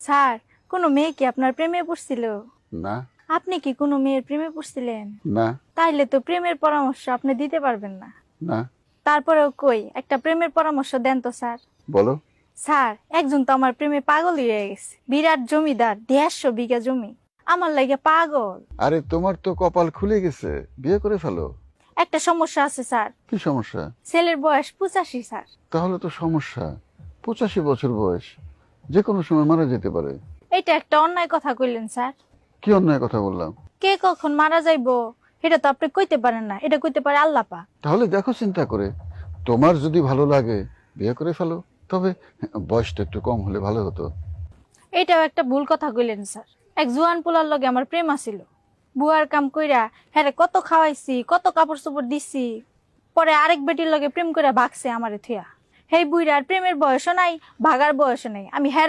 Sir, কোনো মেয়ে কি আপনার প্রেমে পড়ছিল? না। আপনি কি কোনো মেয়ের প্রেমে পড়ছিলেন? না। তাইলে তো প্রেমের পরামর্শ আপনি দিতে পারবেন না। না। তারপরেও কই একটা প্রেমের পরামর্শ দেন তো স্যার। বলো। স্যার, একজন তো আমার প্রেমে পাগলই হয়ে গেছে। বিরাট জমিদার, 150 বিঘা জমি। আমার লাগে পাগল। আরে তোমার তো কপাল খুলে গেছে, বিয়ে করে ফেলো। একটা সমস্যা আছে স্যার। কি সমস্যা? ছেলের বয়স 85 স্যার। তাহলে তো সমস্যা। 85 বছর বয়স, যে কোনো সময় মারা যেতে পারে। এটা একটা অন্যায় কথা কইলেন স্যার। কি অন্যায় কথা বললাম? কে কখন মারা যাইবো এটা তো আপনি কইতে পারেন না, এটা কইতে পারে আল্লাহ পাক। তাহলে দেখো চিন্তা করে, তোমার যদি ভালো লাগে বিয়ে করে ফেলো। তবে বয়সটা একটু কম হলে ভালো হতো। এটাও একটা ভুল কথা কইলেন স্যার। এক জুয়ান পোলার লগে আমার প্রেম আছিল। বুয়ার কাম কইরা হ্যাঁ কত খাওয়াইছি, কত কাপড় চোপড় দিছি। পরে আরেক বেটির লগে প্রেম কইরা ভাগছে আমারে থুয়া। হেই বুইরার প্রেমের বয়সও নাই, ভাগার বয়সও নাই। আমি হ্যাঁ